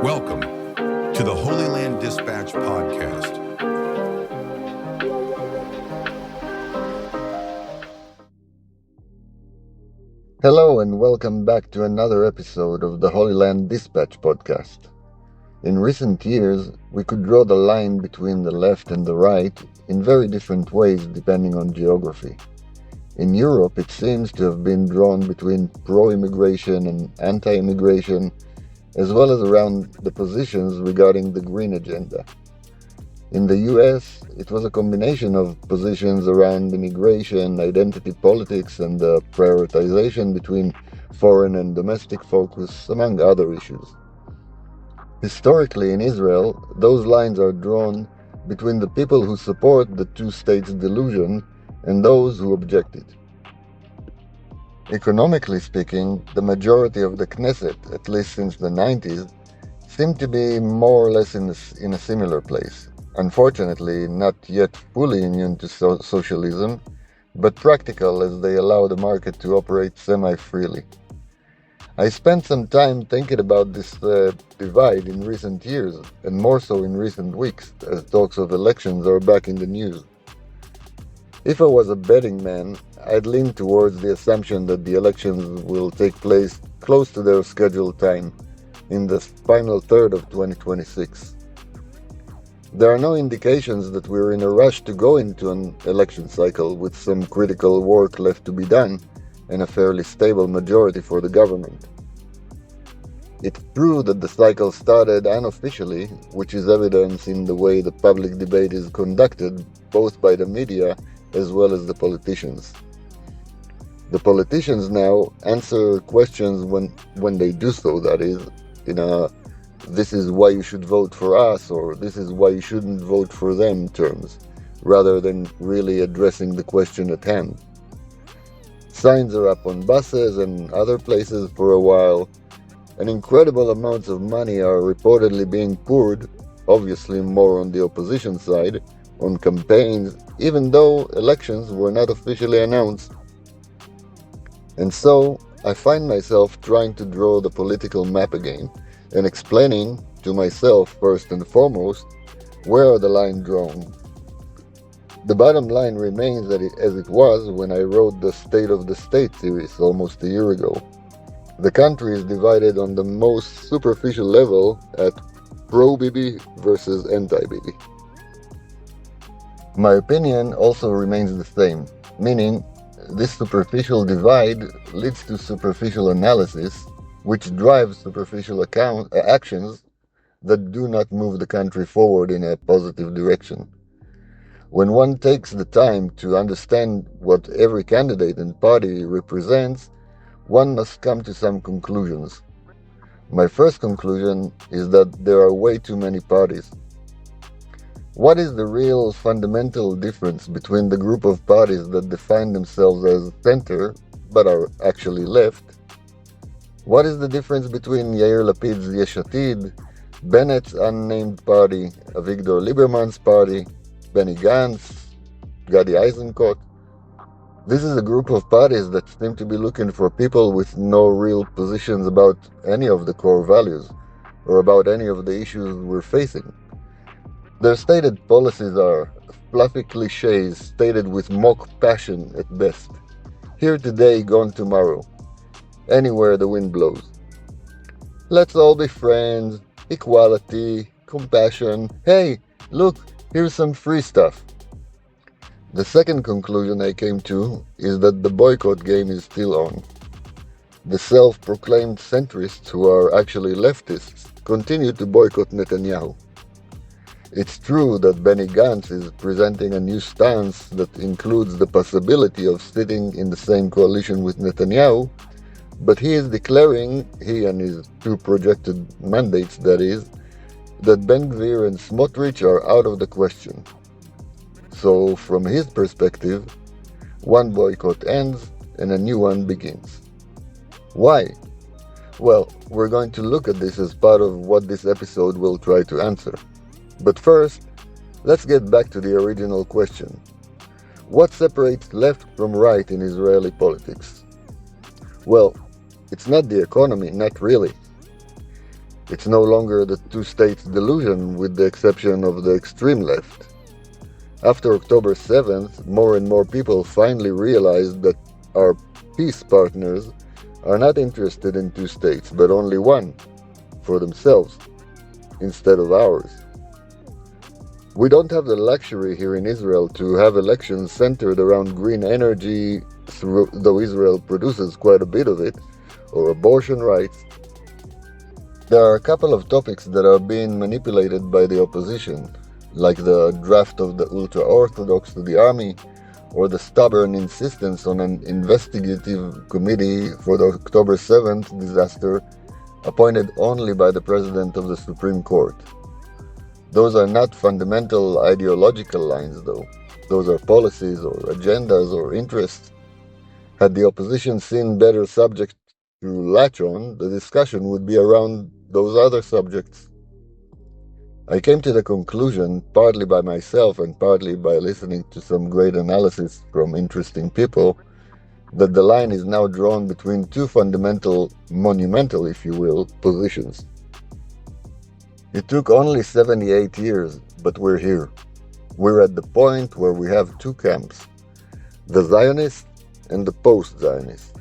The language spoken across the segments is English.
Welcome to the Holyland Dispatch podcast. Hello and welcome back to another episode of the Holyland Dispatch podcast. In recent years, we could draw the line between the left and the right in very different ways depending on geography. In Europe, it seems to have been drawn between pro-immigration and anti-immigration, as well as around the positions regarding the green agenda. In the US, it was a combination of positions around immigration, identity politics, and the prioritization between foreign and domestic focus, among other issues. Historically in Israel, those lines are drawn between the people who support the two states delusion and those who object it. Economically speaking, the majority of the Knesset, at least since the 90s, seem to be more or less in a similar place. Unfortunately, not yet fully immune to socialism, but practical as they allow the market to operate semi-freely. I spent some time thinking about this divide in recent years, and more so in recent weeks, as talks of elections are back in the news. If I was a betting man, I'd lean towards the assumption that the elections will take place close to their scheduled time, in the final third of 2026. There are no indications that we're in a rush to go into an election cycle with some critical work left to be done and a fairly stable majority for the government. It's true that the cycle started unofficially, which is evidence in the way the public debate is conducted, both by the media as well as the politicians. The politicians now answer questions when they do so, that is, in a "this is why you should vote for us" or "this is why you shouldn't vote for them" terms, rather than really addressing the question at hand. Signs are up on buses and other places for a while, and incredible amounts of money are reportedly being poured, obviously more on the opposition side, on campaigns, even though elections were not officially announced. And so, I find myself trying to draw the political map again, and explaining to myself first and foremost, where are the lines drawn? The bottom line remains as it was when I wrote the State of the State series almost a year ago. The country is divided on the most superficial level at pro-Bibi versus anti-Bibi. My opinion also remains the same, meaning this superficial divide leads to superficial analysis, which drives superficial actions that do not move the country forward in a positive direction. When one takes the time to understand what every candidate and party represents, one must come to some conclusions. My first conclusion is that there are way too many parties. What is the real fundamental difference between the group of parties that define themselves as center but are actually left? What is the difference between Yair Lapid's Yesh Atid, Bennett's unnamed party, Avigdor Liberman's party, Benny Gantz, Gadi Eisenkot? This is a group of parties that seem to be looking for people with no real positions about any of the core values, or about any of the issues we're facing. Their stated policies are fluffy cliches stated with mock passion at best. Here today, gone tomorrow. Anywhere the wind blows. Let's all be friends, equality, compassion. Hey, look, here's some free stuff. The second conclusion I came to is that the boycott game is still on. The self-proclaimed centrists, who are actually leftists, continue to boycott Netanyahu. It's true that Benny Gantz is presenting a new stance that includes the possibility of sitting in the same coalition with Netanyahu, but he is declaring, he and his two projected mandates that is, that Gvir and Smotrich are out of the question. So, from his perspective, one boycott ends and a new one begins. Why? Well, we're going to look at this as part of what this episode will try to answer. But first, let's get back to the original question. What separates left from right in Israeli politics? Well, it's not the economy, not really. It's no longer the two-states delusion with the exception of the extreme left. After October 7th, more and more people finally realized that our peace partners are not interested in two states, but only one, for themselves, instead of ours. We don't have the luxury here in Israel to have elections centered around green energy, though Israel produces quite a bit of it, or abortion rights. There are a couple of topics that are being manipulated by the opposition, like the draft of the ultra-Orthodox to the army, or the stubborn insistence on an investigative committee for the October 7th disaster appointed only by the President of the Supreme Court. Those are not fundamental ideological lines, though. Those are policies or agendas or interests. Had the opposition seen better subjects to latch on, the discussion would be around those other subjects. I came to the conclusion, partly by myself and partly by listening to some great analysis from interesting people, that the line is now drawn between two fundamental, monumental, if you will, positions. It took only 78 years, but we're here. We're at the point where we have two camps, the Zionists and the post-Zionists.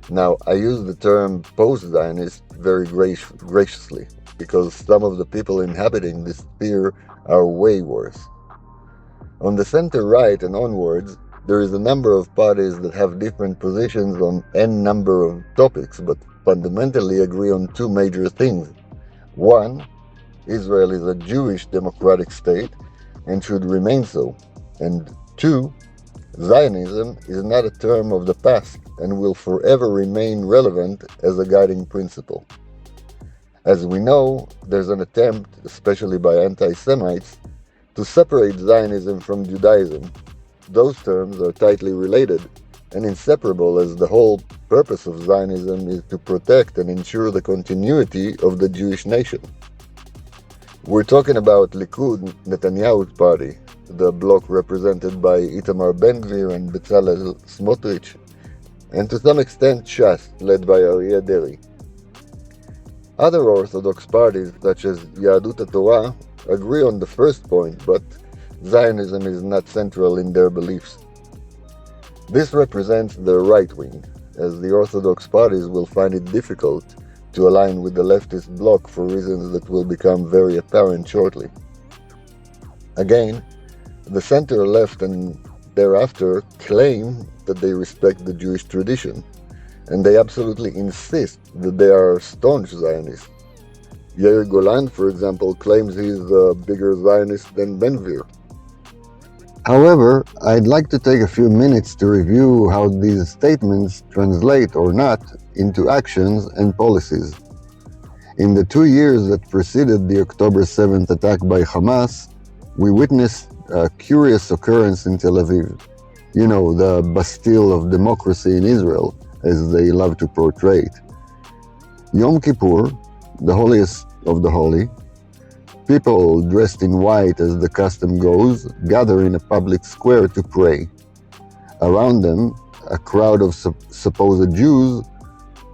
Now, I use the term post-Zionist very graciously, because some of the people inhabiting this sphere are way worse. On the center-right and onwards, there is a number of parties that have different positions on n number of topics, but fundamentally agree on two major things. One, Israel is a Jewish democratic state and should remain so. And two, Zionism is not a term of the past and will forever remain relevant as a guiding principle. As we know, there's an attempt, especially by anti-Semites, to separate Zionism from Judaism. Those terms are tightly related and inseparable, as the whole purpose of Zionism is to protect and ensure the continuity of the Jewish nation. We're talking about Likud, Netanyahu's party, the bloc represented by Itamar Ben-Gvir and Bezalel Smotrich, and to some extent Shas, led by Aryeh Deri. Other Orthodox parties, such as Yahadut HaTorah, agree on the first point, but Zionism is not central in their beliefs. This represents the right wing, as the Orthodox parties will find it difficult to align with the leftist bloc for reasons that will become very apparent shortly. Again, the center-left and thereafter claim that they respect the Jewish tradition, and they absolutely insist that they are staunch Zionists. Yair Golan, for example, claims he's a bigger Zionist than Ben-Gvir. However, I'd like to take a few minutes to review how these statements translate or not into actions and policies. In the 2 years that preceded the October 7th attack by Hamas, we witnessed a curious occurrence in Tel Aviv. You know, the Bastille of democracy in Israel, as they love to portray it. Yom Kippur, the holiest of the holy, people dressed in white as the custom goes gather in a public square to pray. Around them, a crowd of supposed Jews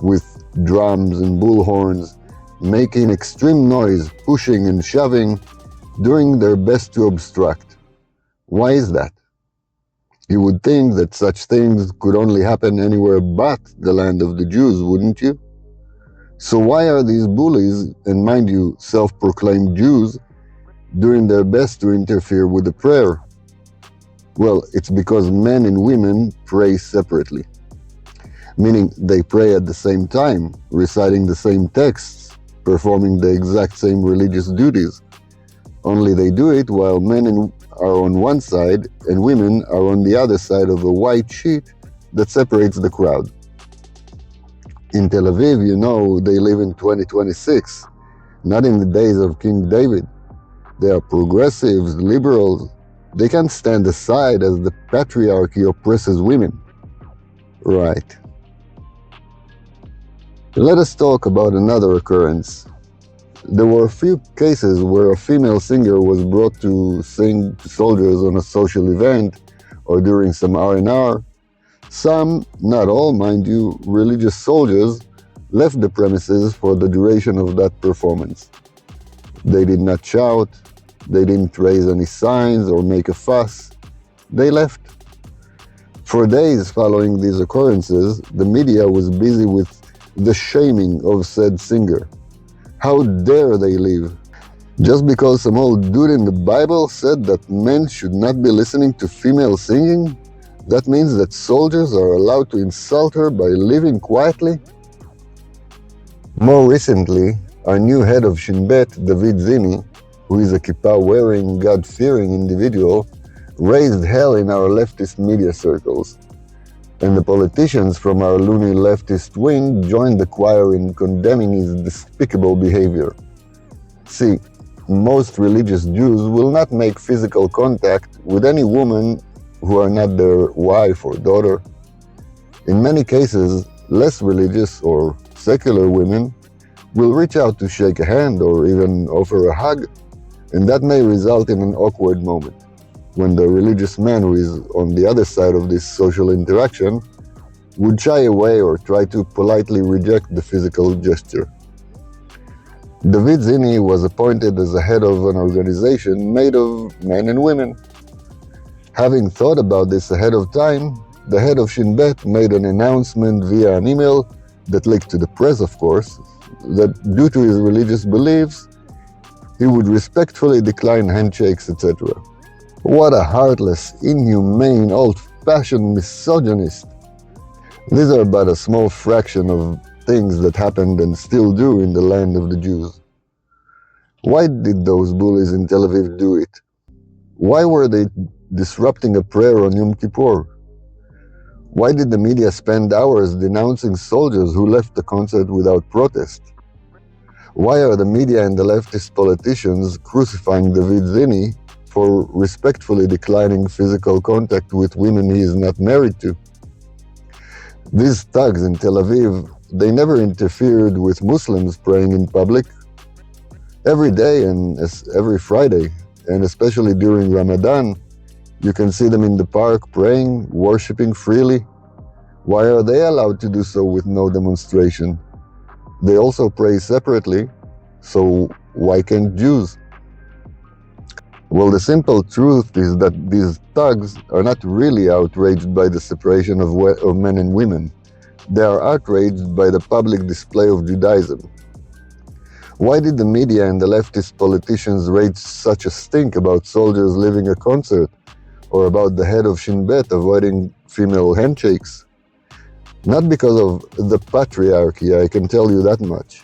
with drums and bullhorns, making extreme noise, pushing and shoving, doing their best to obstruct. Why is that? You would think that such things could only happen anywhere but the land of the Jews, wouldn't you? So why are these bullies, and mind you, self-proclaimed Jews, doing their best to interfere with the prayer? Well, it's because men and women pray separately. Meaning they pray at the same time, reciting the same texts, performing the exact same religious duties. Only they do it while men are on one side and women are on the other side of a white sheet that separates the crowd. In Tel Aviv, you know, they live in 2026, not in the days of King David. They are progressives, liberals. They can't stand aside as the patriarchy oppresses women. Right. Let us talk about another occurrence. There were a few cases where a female singer was brought to sing to soldiers on a social event or during some R&R. Some, not all mind you, religious soldiers left the premises for the duration of that performance. They did not shout, they didn't raise any signs or make a fuss. They left. For days following these occurrences, the media was busy with the shaming of said singer. How dare they leave? Just because some old dude in the Bible said that men should not be listening to female singing? That means that soldiers are allowed to insult her by leaving quietly? More recently, our new head of Shin Bet, David Zini, who is a kippah-wearing, God-fearing individual, raised hell in our leftist media circles. And the politicians from our loony leftist wing joined the choir in condemning his despicable behavior. See, most religious Jews will not make physical contact with any woman who are not their wife or daughter. In many cases, less religious or secular women will reach out to shake a hand or even offer a hug, and that may result in an awkward moment, when the religious man who is on the other side of this social interaction would shy away or try to politely reject the physical gesture. David Zini was appointed as the head of an organization made of men and women. Having thought about this ahead of time, the head of Shin Bet made an announcement via an email that leaked to the press, of course, that due to his religious beliefs, he would respectfully decline handshakes, etc. What a heartless, inhumane, old-fashioned misogynist. These are but a small fraction of things that happened and still do in the land of the Jews. Why did those bullies in Tel Aviv do it? Why were they disrupting a prayer on Yom Kippur? Why did the media spend hours denouncing soldiers who left the concert without protest? Why are the media and the leftist politicians crucifying David Zini for respectfully declining physical contact with women he is not married to? These thugs in Tel Aviv, they never interfered with Muslims praying in public. Every day and every Friday, and especially during Ramadan, you can see them in the park praying, worshipping freely. Why are they allowed to do so with no demonstration? They also pray separately, so why can't Jews? Well, the simple truth is that these thugs are not really outraged by the separation of men and women. They are outraged by the public display of Judaism. Why did the media and the leftist politicians raise such a stink about soldiers leaving a concert, or about the head of Shin Bet avoiding female handshakes? Not because of the patriarchy, I can tell you that much.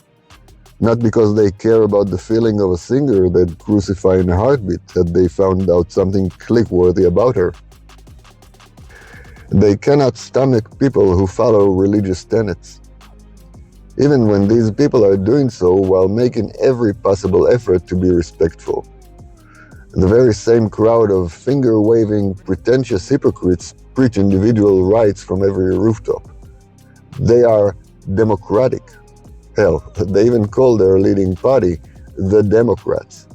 Not because they care about the feeling of a singer they'd crucify in a heartbeat had they found out something click-worthy about her. They cannot stomach people who follow religious tenets, even when these people are doing so while making every possible effort to be respectful. The very same crowd of finger-waving, pretentious hypocrites preach individual rights from every rooftop. They are democratic. Hell, they even call their leading party the Democrats.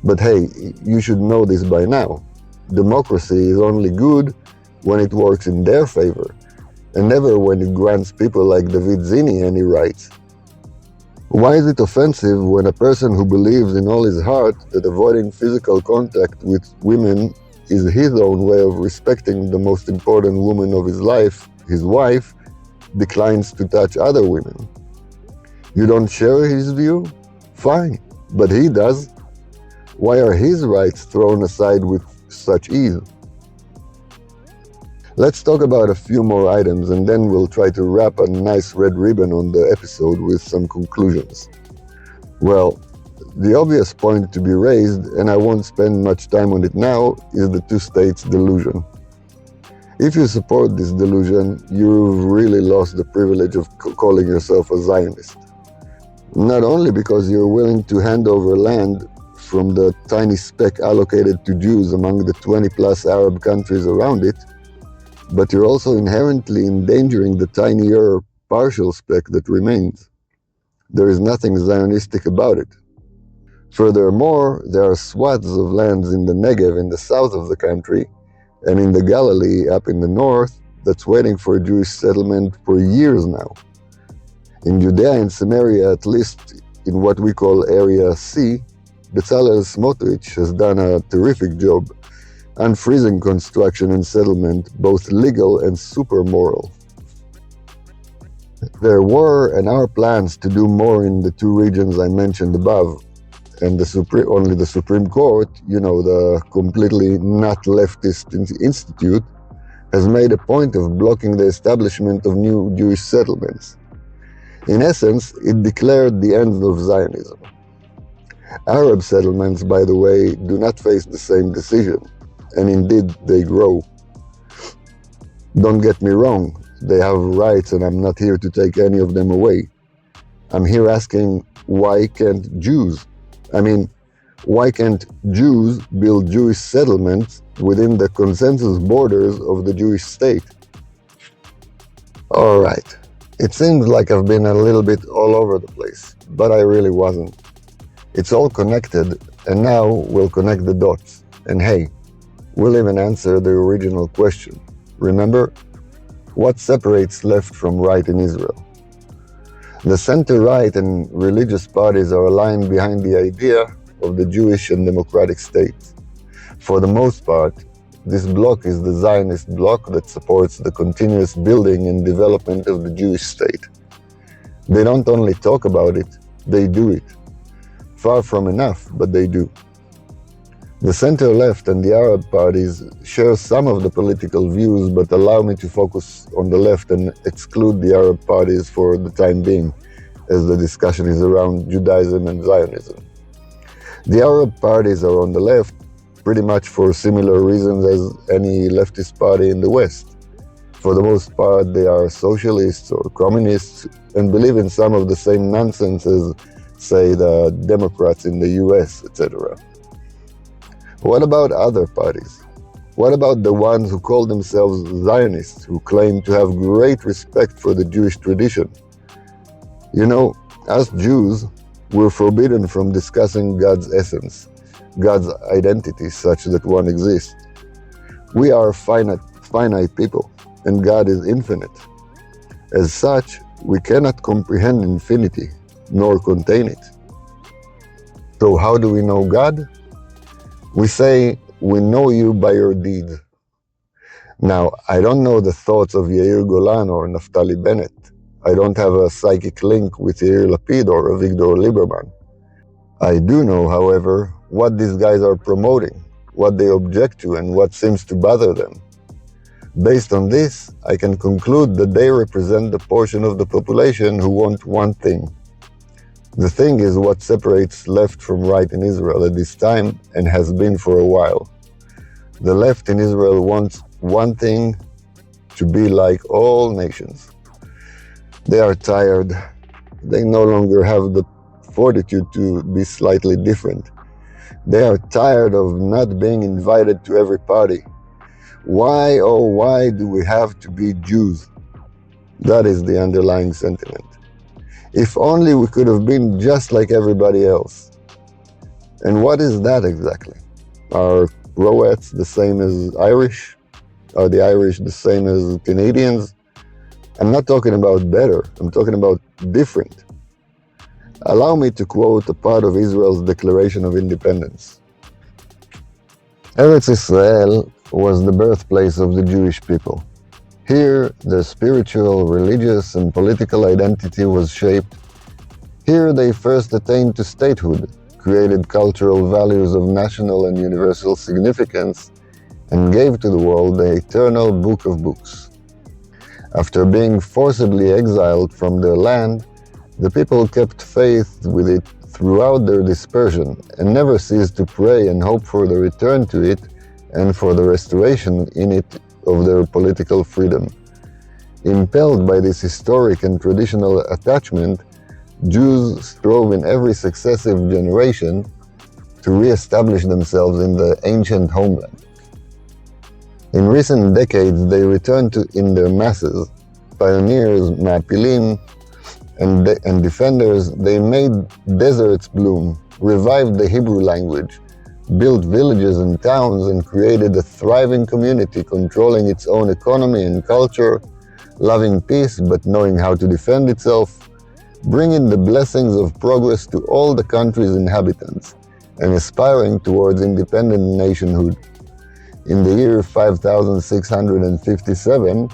But hey, you should know this by now. Democracy is only good when it works in their favor, and never when it grants people like David Zini any rights. Why is it offensive when a person who believes in all his heart that avoiding physical contact with women is his own way of respecting the most important woman of his life, his wife, declines to touch other women? You don't share his view? Fine, but he does. Why are his rights thrown aside with such ease? Let's talk about a few more items and then we'll try to wrap a nice red ribbon on the episode with some conclusions. Well, the obvious point to be raised, and I won't spend much time on it now, is the two states delusion. If you support this delusion, you've really lost the privilege of calling yourself a Zionist. Not only because you're willing to hand over land from the tiny speck allocated to Jews among the 20-plus Arab countries around it, but you're also inherently endangering the tinier partial speck that remains. There is nothing Zionistic about it. Furthermore, there are swaths of lands in the Negev in the south of the country and in the Galilee up in the north that's waiting for Jewish settlement for years now. In Judea and Samaria, at least in what we call Area C, Bezalel Smotrich has done a terrific job unfreezing construction and settlement, both legal and super moral. There were and are plans to do more in the two regions I mentioned above, and only the Supreme Court, the completely not leftist institute, has made a point of blocking the establishment of new Jewish settlements. In essence, it declared the end of Zionism. Arab settlements, by the way, do not face the same decision, and indeed they grow. Don't get me wrong, they have rights and I'm not here to take any of them away. I'm here asking, why can't Jews? Why can't Jews build Jewish settlements within the consensus borders of the Jewish state? All right, it seems like I've been a little bit all over the place, but I really wasn't. It's all connected, and now we'll connect the dots. And hey, we'll even answer the original question. Remember? What separates left from right in Israel? The center-right and religious parties are aligned behind the idea of the Jewish and democratic state. For the most part, this bloc is the Zionist bloc that supports the continuous building and development of the Jewish state. They don't only talk about it, they do it. Far from enough, but they do. The center-left and the Arab parties share some of the political views, but allow me to focus on the left and exclude the Arab parties for the time being, as the discussion is around Judaism and Zionism. The Arab parties are on the left, pretty much for similar reasons as any leftist party in the West. For the most part, they are socialists or communists and believe in some of the same nonsense as, say, the Democrats in the US, etc. What about other parties? What about the ones who call themselves Zionists, who claim to have great respect for the Jewish tradition? Us Jews, we're forbidden from discussing God's essence, God's identity such that one exists. We are finite people, and God is infinite. As such, we cannot comprehend infinity, nor contain it. So how do we know God? We say, we know you by your deeds. Now, I don't know the thoughts of Yair Golan or Naftali Bennett. I don't have a psychic link with Yair Lapid or Avigdor Liberman. I do know, however, what these guys are promoting, what they object to, and what seems to bother them. Based on this, I can conclude that they represent the portion of the population who want one thing. The thing is what separates left from right in Israel at this time and has been for a while. The left in Israel wants one thing: to be like all nations. They are tired. They no longer have the fortitude to be slightly different. They are tired of not being invited to every party. Why, oh why do we have to be Jews? That is the underlying sentiment. If only we could have been just like everybody else. And what is that exactly? Are Croats the same as Irish? Are the Irish the same as Canadians? I'm not talking about better, I'm talking about different. Allow me to quote a part of Israel's Declaration of Independence. Eretz Israel was the birthplace of the Jewish people. Here, their spiritual, religious, and political identity was shaped. Here they first attained to statehood, created cultural values of national and universal significance, and gave to the world the eternal book of books. After being forcibly exiled from their land, the people kept faith with it throughout their dispersion and never ceased to pray and hope for the return to it and for the restoration in it of their political freedom. Impelled by this historic and traditional attachment, Jews strove in every successive generation to re-establish themselves in the ancient homeland. In recent decades, they returned to in their masses. Pioneers, Ma'apilim, and defenders, they made deserts bloom, revived the Hebrew language, built villages and towns, and created a thriving community controlling its own economy and culture, loving peace but knowing how to defend itself, bringing the blessings of progress to all the country's inhabitants and aspiring towards independent nationhood. In the year 5657,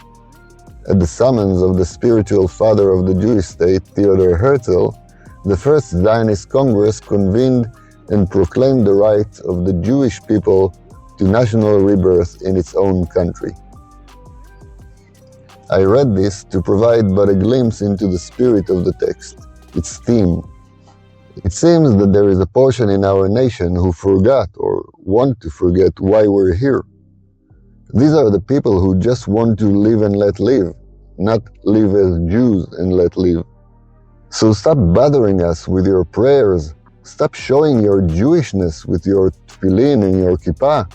at the summons of the spiritual father of the Jewish state, Theodor Herzl, the first Zionist Congress convened and proclaimed the right of the Jewish people to national rebirth in its own country. I read this to provide but a glimpse into the spirit of the text, its theme. It seems that there is a portion in our nation who forgot or want to forget why we're here. These are the people who just want to live and let live, not live as Jews and let live. So stop bothering us with your prayers. Stop showing your Jewishness with your tefillin and your kippah.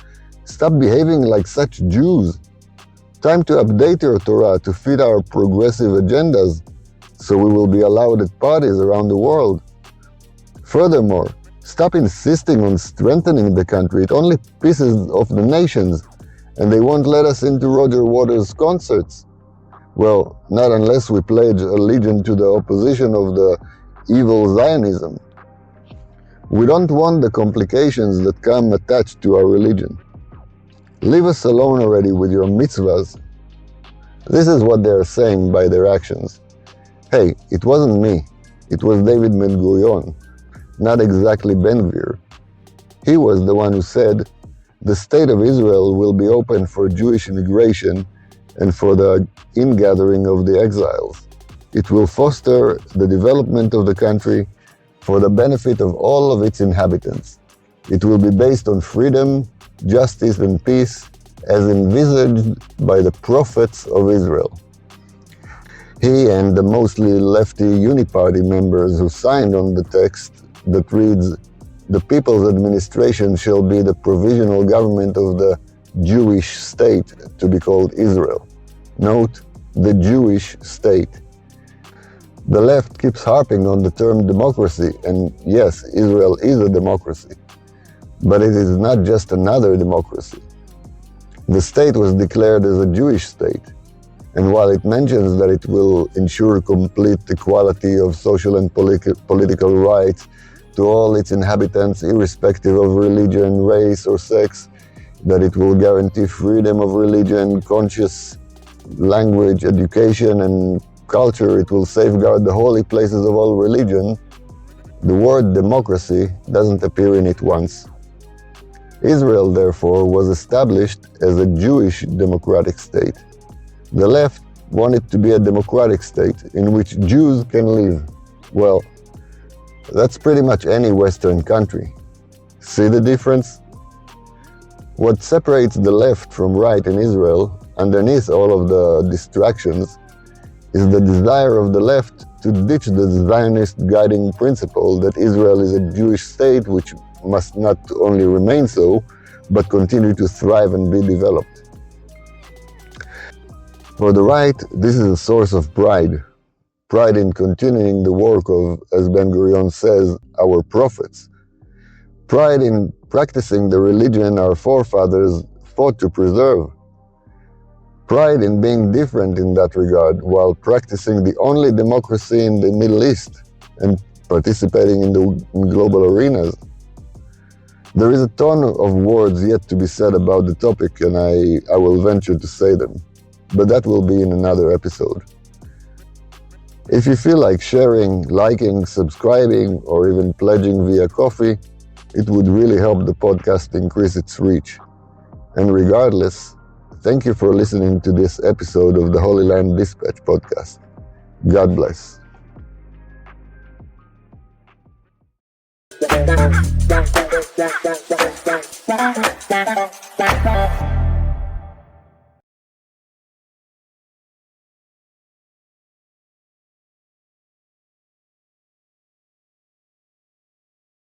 Stop behaving like such Jews. Time to update your Torah to fit our progressive agendas, so we will be allowed at parties around the world. Furthermore, stop insisting on strengthening the country. It only pisses off the nations, and they won't let us into Roger Waters' concerts. Well, not unless we pledge allegiance to the opposition of the evil Zionism. We don't want the complications that come attached to our religion. Leave us alone already with your mitzvahs. This is what they are saying by their actions. Hey, it wasn't me. It was David Ben-Gurion, not exactly Ben-Gvir. He was the one who said, the state of Israel will be open for Jewish immigration and for the ingathering of the exiles. It will foster the development of the country for the benefit of all of its inhabitants. It will be based on freedom, justice, and peace as envisaged by the prophets of Israel. He and the mostly lefty Uniparty members who signed on the text that reads, the people's administration shall be the provisional government of the Jewish state to be called Israel. Note, the Jewish state. The left keeps harping on the term democracy, and yes, Israel is a democracy. But it is not just another democracy. The state was declared as a Jewish state, and while it mentions that it will ensure complete equality of social and political rights to all its inhabitants, irrespective of religion, race, or sex, that it will guarantee freedom of religion, conscious language, education, and culture, it will safeguard the holy places of all religion, the word democracy doesn't appear in it once. Israel, therefore, was established as a Jewish democratic state. The left wanted to be a democratic state in which Jews can live. Well, that's pretty much any Western country. See the difference? What separates the left from right in Israel, underneath all of the distractions, is the desire of the left to ditch the Zionist guiding principle that Israel is a Jewish state which must not only remain so, but continue to thrive and be developed. For the right, this is a source of pride. Pride in continuing the work of, as Ben-Gurion says, our prophets. Pride in practicing the religion our forefathers fought to preserve. Pride in being different in that regard while practicing the only democracy in the Middle East and participating in global arenas. There is a ton of words yet to be said about the topic, and I will venture to say them, but that will be in another episode. If you feel like sharing, liking, subscribing, or even pledging via Coffee, it would really help the podcast increase its reach. And regardless, thank you for listening to this episode of the Holyland Dispatch podcast. God bless.